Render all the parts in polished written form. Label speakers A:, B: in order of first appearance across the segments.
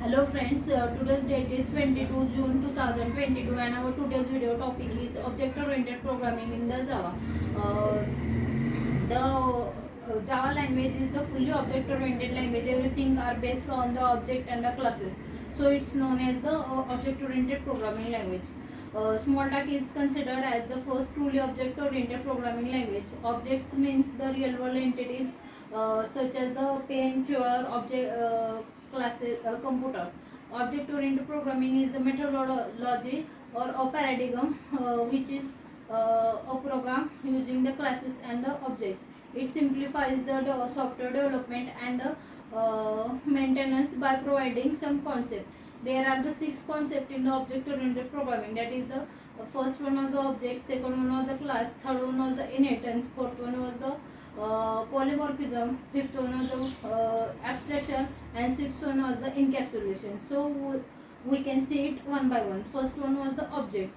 A: Hello friends, today's date is 22 June 2022 and our today's video topic is object-oriented programming in the Java. The Java language is the fully object-oriented language. Everything are based on the object and the classes. So it's known as the object-oriented programming language. Smalltalk is considered as the first truly object-oriented programming language. Objects means the real-world entities such as the pen, chair, object classes, computer. Object-oriented programming is the methodology or a paradigm which is a program using the classes and the objects. It simplifies the software development and the maintenance by providing some concept. There are the 6 concepts in the object-oriented programming. That is the first one was the object, second one was the class, third one was the inheritance, fourth one was the polymorphism, fifth one was the abstraction, and sixth one was the encapsulation. So we can see it one by one. First one was the object.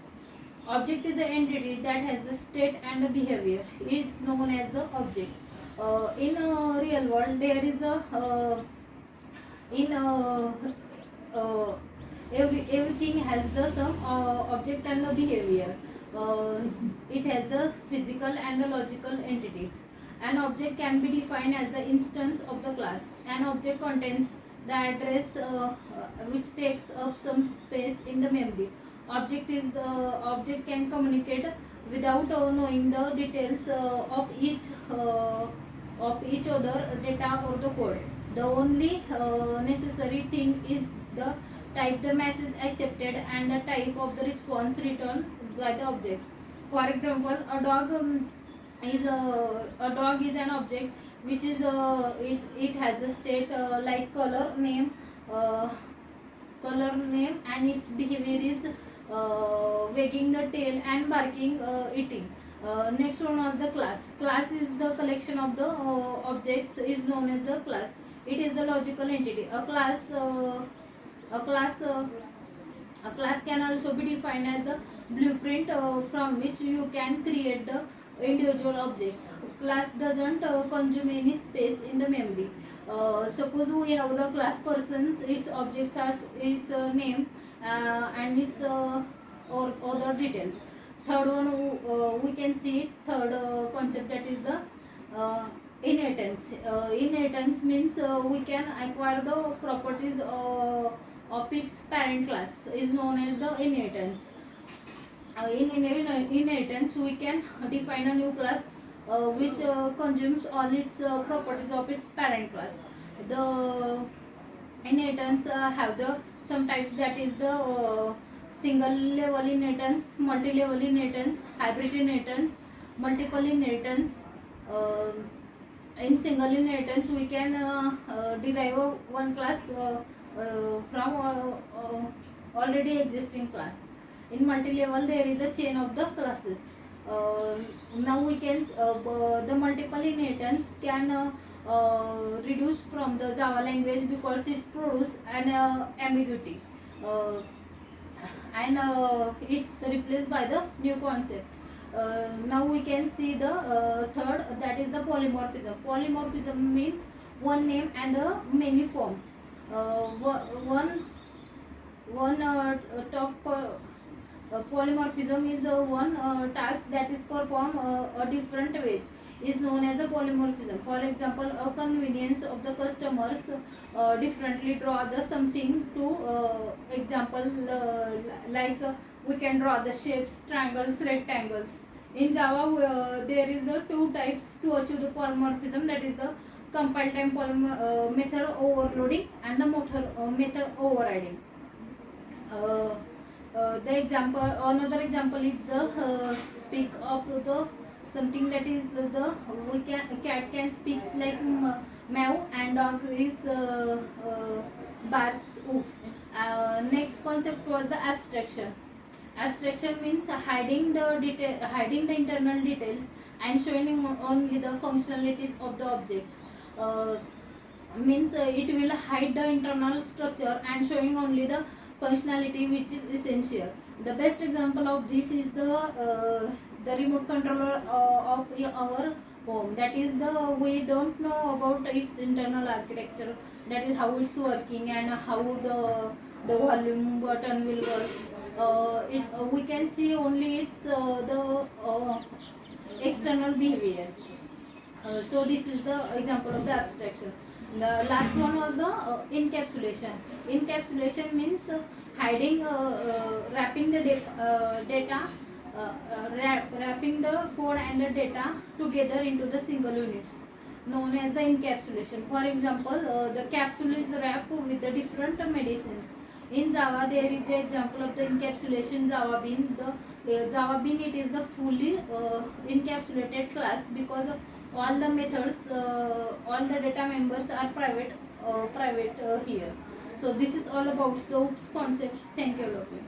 A: Object is the entity that has the state and the behavior. It is known as the object. In real world, there is a in everything has the some object and the behavior. It has the physical and the logical entities. An object can be defined as the instance of the class. An object contains the address which takes up some space in the memory. Object can communicate without knowing the details of each other data or the code. The only necessary thing is the type the message accepted and the type of the response returned by the object. For example, a dog is an object which is it has the state like uh, color name, and its behavior is wagging the tail and barking, eating. Next one is the class. Class is the collection of the objects is known as the class. It is the logical entity. A class a class can also be defined as the blueprint from which you can create the individual objects. Class doesn't consume any space in the memory. Suppose we have the class persons, its objects are its name and its or other details. Third one we can see it, third concept, that is the inheritance. Inheritance means we can acquire the properties of its parent class is known as the inheritance. In inheritance we can define a new class which consumes all its properties of its parent class. The inheritance have the some types, that is the single level inheritance, multi level inheritance, hybrid inheritance, multiple inheritance. In single inheritance we can derive one class from already existing class. In multi-level there is a chain of the classes. Now we can the multiple inheritance can reduce from the Java language because it produces an ambiguity, and it's replaced by the new concept. Now we can see the third, that is the polymorphism. Polymorphism means one name and a many form. One talk polymorphism is one task that is performed a different ways is known as a polymorphism. For example, a convenience of the customers differently draw the something to example like we can draw the shapes, triangles, rectangles. In Java there is two types to achieve the polymorphism, that is the compile time method overloading and the method overriding. The example, another example is the speak of the something, that is the we can cat can speaks like meow and dog is bats oof. Next concept was the abstraction. Abstraction means hiding the internal details and showing only the functionalities of the objects. Means it will hide the internal structure and showing only the functionality which is essential. The best example of this is the remote controller of our home. That is the we don't know about its internal architecture that is how it's working and how the volume button will work. We can see only its the external behavior. So this is the example of the abstraction. The last one was the encapsulation. Encapsulation means hiding, wrapping the data, wrapping the code and the data together into the single units, known as the encapsulation. For example, the capsule is wrapped with the different medicines. In Java, there is an example of the encapsulation Java Bean. The Java Bean, it is the fully encapsulated class because of all the methods, all the data members are private here. So this is all about the OOPS concepts. Thank you, Loki.